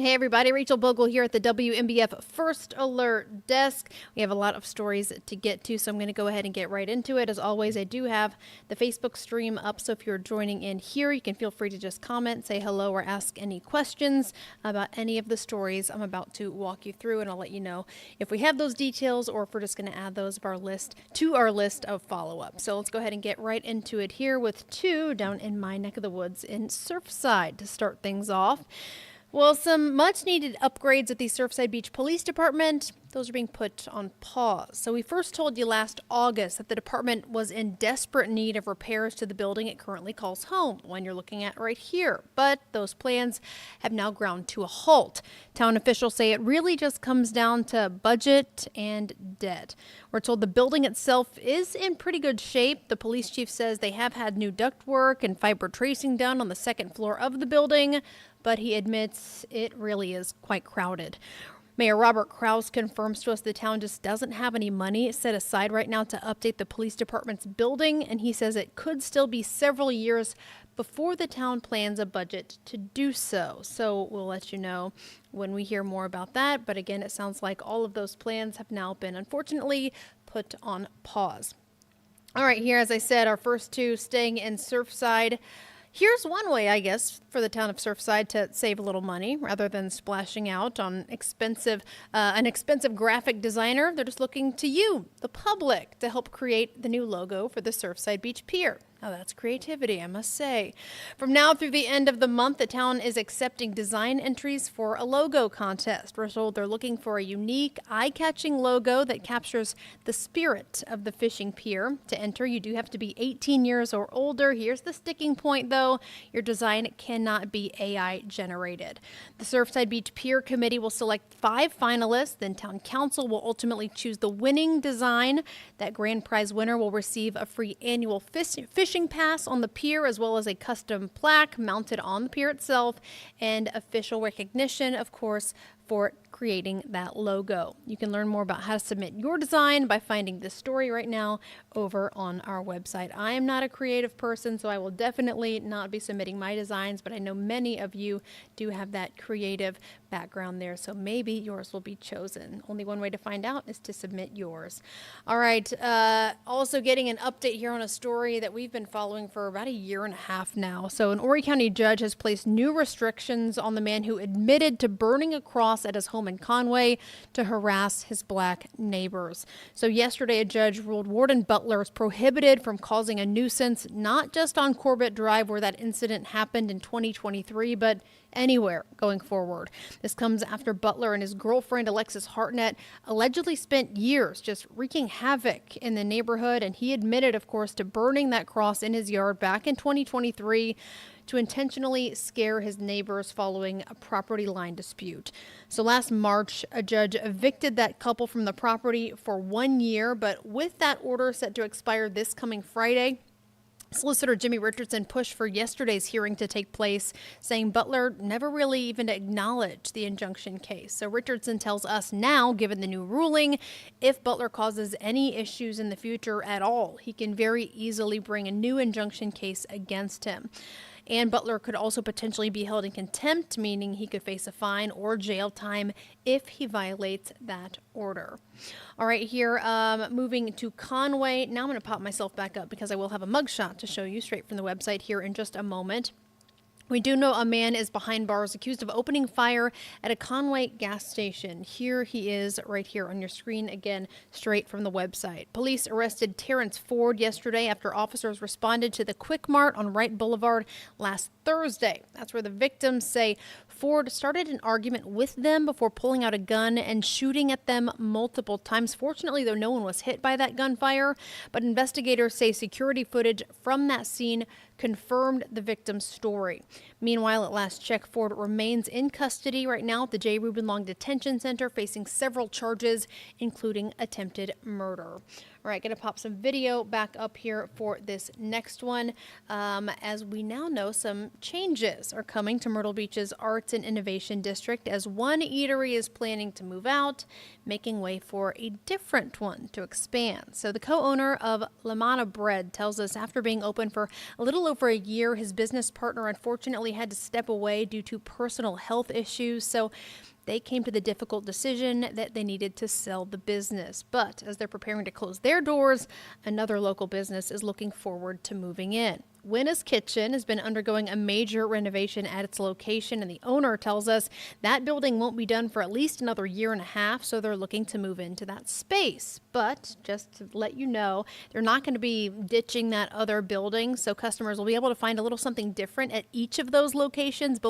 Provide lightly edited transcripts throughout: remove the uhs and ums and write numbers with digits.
Hey everybody, Rachel Bogle here at the WMBF First Alert Desk. We have a lot of stories to get to, so I'm going to go ahead and get right into it. As always, I do have the Facebook stream up, so if you're joining in here, you can feel free to just comment, say hello, or ask any questions about any of the stories I'm about to walk you through, and I'll let you know if we have those details or if we're just going to add those to our list of follow-up. So let's go ahead and get right into it here with two down in my neck of the woods in Surfside to start things off. Well, some much-needed upgrades at the Surfside Beach Police Department, those are being put on pause. So we first told you last August that the department was in desperate need of repairs to the building it currently calls home, one you're looking at right here. But those plans have now ground to a halt. Town officials say it really just comes down to budget and debt. We're told the building itself is in pretty good shape. The police chief says they have had new ductwork and fiber tracing done on the second floor of the building, but he admits it really is quite crowded. Mayor Robert Kraus confirms to us the town just doesn't have any money set aside right now to update the police department's building, and he says it could still be several years before the town plans a budget to do so. So we'll let you know when we hear more about that. But again, it sounds like all of those plans have now been, unfortunately, put on pause. All right, here, as I said, our first two staying in Surfside. Here's one way, I guess, for the town of Surfside to save a little money rather than splashing out on an expensive graphic designer. They're just looking to you, the public, to help create the new logo for the Surfside Beach Pier. Now that's creativity, I must say. From now through the end of the month, the town is accepting design entries for a logo contest. We're told they're looking for a unique, eye-catching logo that captures the spirit of the fishing pier. To enter, you do have to be 18 years or older. Here's the sticking point, though. Your design cannot be AI generated. The Surfside Beach Pier Committee will select 5 finalists. Then Town Council will ultimately choose the winning design. That grand prize winner will receive a free annual fishing pass on the pier, as well as a custom plaque mounted on the pier itself, and official recognition, of course, for creating that logo. You can learn more about how to submit your design by finding this story right now over on our website. I am not a creative person, so I will definitely not be submitting my designs, but I know many of you do have that creative background there, so maybe yours will be chosen. Only one way to find out is to submit yours. All right, also getting an update here on a story that we've been following for about a year and a half now. So an Horry County judge has placed new restrictions on the man who admitted to burning a cross at his home in Conway to harass his black neighbors. So yesterday, a judge ruled Warden Butler is prohibited from causing a nuisance, not just on Corbett Drive where that incident happened in 2023, but anywhere going forward. This comes after Butler and his girlfriend, Alexis Hartnett, allegedly spent years just wreaking havoc in the neighborhood, and he admitted, of course, to burning that cross in his yard back in 2023 to intentionally scare his neighbors following a property line dispute. So last March, a judge evicted that couple from the property for 1 year, but with that order set to expire this coming Friday, Solicitor Jimmy Richardson pushed for yesterday's hearing to take place, saying Butler never really even acknowledged the injunction case. So Richardson tells us now, given the new ruling, if Butler causes any issues in the future at all, he can very easily bring a new injunction case against him. And Butler could also potentially be held in contempt, meaning he could face a fine or jail time if he violates that order. All right, here, moving to Conway. Now I'm going to pop myself back up because I will have a mugshot to show you straight from the website here in just a moment. We do know a man is behind bars accused of opening fire at a Conway gas station. Here he is right here on your screen, again, straight from the website. Police arrested Terrence Ford yesterday after officers responded to the Quick Mart on Wright Boulevard last Thursday. That's where the victims say Ford started an argument with them before pulling out a gun and shooting at them multiple times. Fortunately, though, no one was hit by that gunfire, but investigators say security footage from that scene confirmed the victim's story. Meanwhile, at last check, Ford remains in custody right now at the J. Reuben Long Detention Center, facing several charges, including attempted murder. All right, going to pop some video back up here for this next one. As we now know, some changes are coming to Myrtle Beach's Arts and Innovation District as one eatery is planning to move out, making way for a different one to expand. So the co-owner of Lamana Bread tells us after being open for a little over a year, his business partner unfortunately had to step away due to personal health issues. So they came to the difficult decision that they needed to sell the business. But as they're preparing to close their doors, another local business is looking forward to moving in. Winna's Kitchen has been undergoing a major renovation at its location, and the owner tells us that building won't be done for at least another year and a half, so they're looking to move into that space. But just to let you know, they're not going to be ditching that other building, so customers will be able to find a little something different at each of those locations.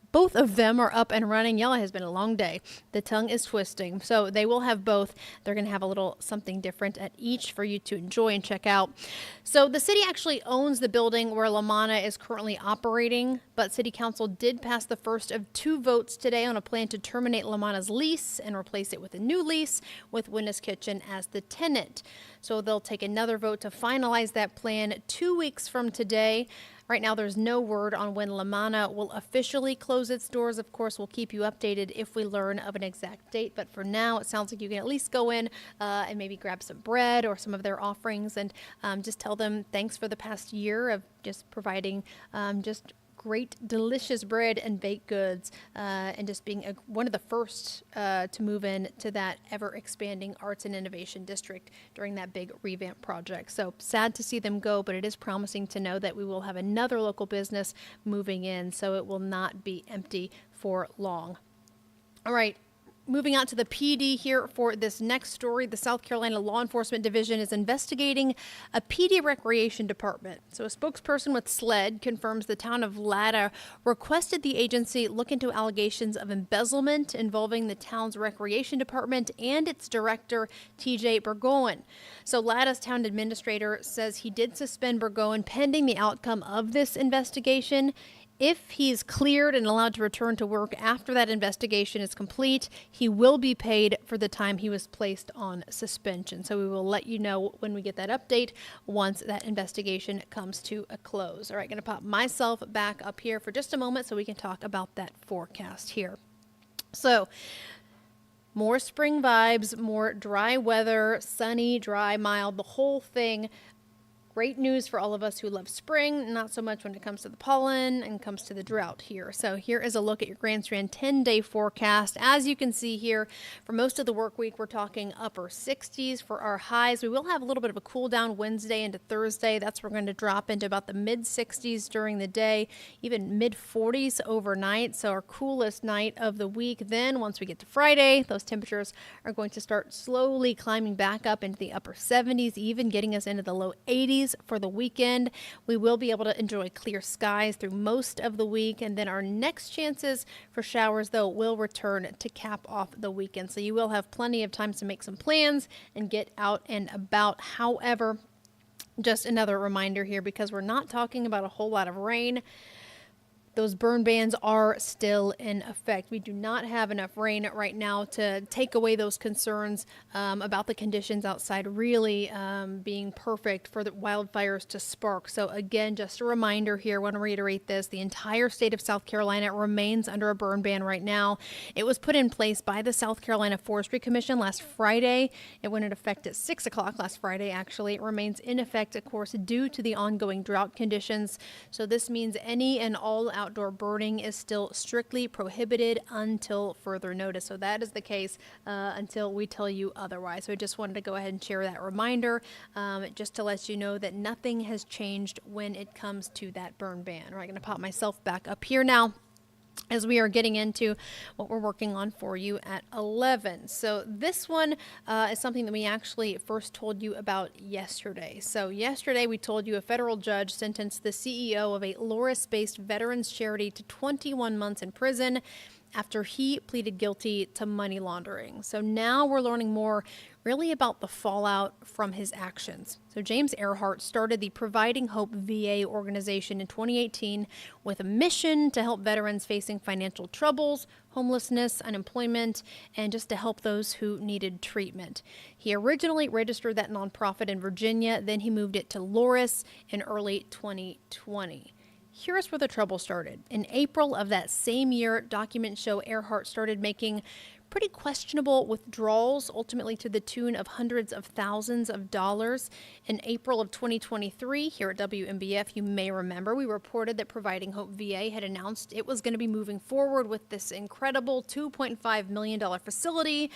Both of them are up and running. Y'all, it has been a long day. The tongue is twisting. So they will have both. They're going to have a little something different at each for you to enjoy and check out. So the city actually owns the building where Lamana is currently operating, but City Council did pass the first of 2 votes today on a plan to terminate Lamana's lease and replace it with a new lease with Winna's Kitchen as the tenant. So they'll take another vote to finalize that plan 2 weeks from today. Right now, there's no word on when Lamana will officially close its doors. Of course, we'll keep you updated if we learn of an exact date. But for now, it sounds like you can at least go in and maybe grab some bread or some of their offerings and just tell them thanks for the past year of just providing just great, delicious bread and baked goods, and just being one of the first to move in to that ever-expanding Arts and Innovation District during that big revamp project. So sad to see them go, but it is promising to know that we will have another local business moving in, so it will not be empty for long. All right. Moving out to the PD here for this next story, the South Carolina Law Enforcement Division is investigating a PD recreation department. So a spokesperson with SLED confirms the town of Latta requested the agency look into allegations of embezzlement involving the town's recreation department and its director, TJ Burgoyne. So Latta's town administrator says he did suspend Burgoyne pending the outcome of this investigation. If he's cleared and allowed to return to work after that investigation is complete, he will be paid for the time he was placed on suspension. So we will let you know when we get that update once that investigation comes to a close. All right, going to pop myself back up here for just a moment so we can talk about that forecast here. So more spring vibes, more dry weather, sunny, dry, mild, the whole thing. Great news for all of us who love spring, not so much when it comes to the pollen and comes to the drought here. So here is a look at your Grand Strand 10-day forecast. As you can see here, for most of the work week, we're talking upper 60s for our highs. We will have a little bit of a cool down Wednesday into Thursday. That's where we're going to drop into about the mid 60s during the day, even mid 40s overnight. So our coolest night of the week. Then once we get to Friday, those temperatures are going to start slowly climbing back up into the upper 70s, even getting us into the low 80s. For the weekend. We will be able to enjoy clear skies through most of the week, and then our next chances for showers, though, will return to cap off the weekend. So you will have plenty of time to make some plans and get out and about. However, just another reminder here, because we're not talking about a whole lot of rain, those burn bans are still in effect. We do not have enough rain right now to take away those concerns about the conditions outside really being perfect for the wildfires to spark. So again, just a reminder here, I want to reiterate this. The entire state of South Carolina remains under a burn ban right now. It was put in place by the South Carolina Forestry Commission last Friday. It went into effect at 6 o'clock last Friday, actually. It remains in effect, of course, due to the ongoing drought conditions. So this means any and all outdoor burning is still strictly prohibited until further notice. So that is the case until we tell you otherwise. So I just wanted to go ahead and share that reminder just to let you know that nothing has changed when it comes to that burn ban. All right, I'm going to pop myself back up here now as we are getting into what we're working on for you at 11. So this one is something that we actually first told you about yesterday. So yesterday we told you a federal judge sentenced the CEO of a Loris-based veterans charity to 21 months in prison after he pleaded guilty to money laundering. So now we're learning more really about the fallout from his actions. So James Earhart started the Providing Hope VA organization in 2018 with a mission to help veterans facing financial troubles, homelessness, unemployment, and just to help those who needed treatment. He originally registered that nonprofit in Virginia, then he moved it to Loris in early 2020. Here's where the trouble started. In April of that same year, documents show Earhart started making pretty questionable withdrawals, ultimately to the tune of hundreds of thousands of dollars. In April of 2023, here at WMBF, you may remember, we reported that Providing Hope VA had announced it was going to be moving forward with this incredible $2.5 million facility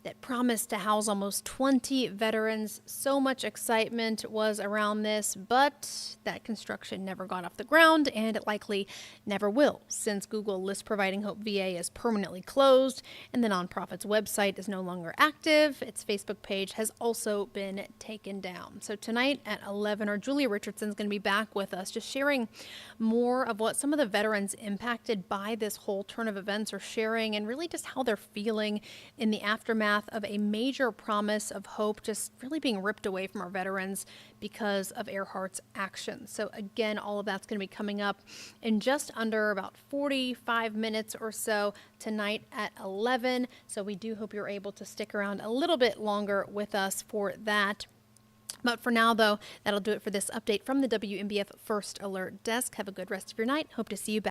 that promised to house almost 20 veterans. So much excitement was around this, but that construction never got off the ground, and it likely never will, since Google lists Providing Hope VA as permanently closed, and the nonprofit's website is no longer active. Its Facebook page has also been taken down. So tonight at 11, our Julia Richardson's going to be back with us, just sharing more of what some of the veterans impacted by this whole turn of events are sharing, and really just how they're feeling in the aftermath of a major promise of hope just really being ripped away from our veterans because of Earhart's actions. So again, all of that's going to be coming up in just under about 45 minutes or so tonight at 11. So we do hope you're able to stick around a little bit longer with us for that. But for now, though, that'll do it for this update from the WMBF First Alert Desk. Have a good rest of your night. Hope to see you back.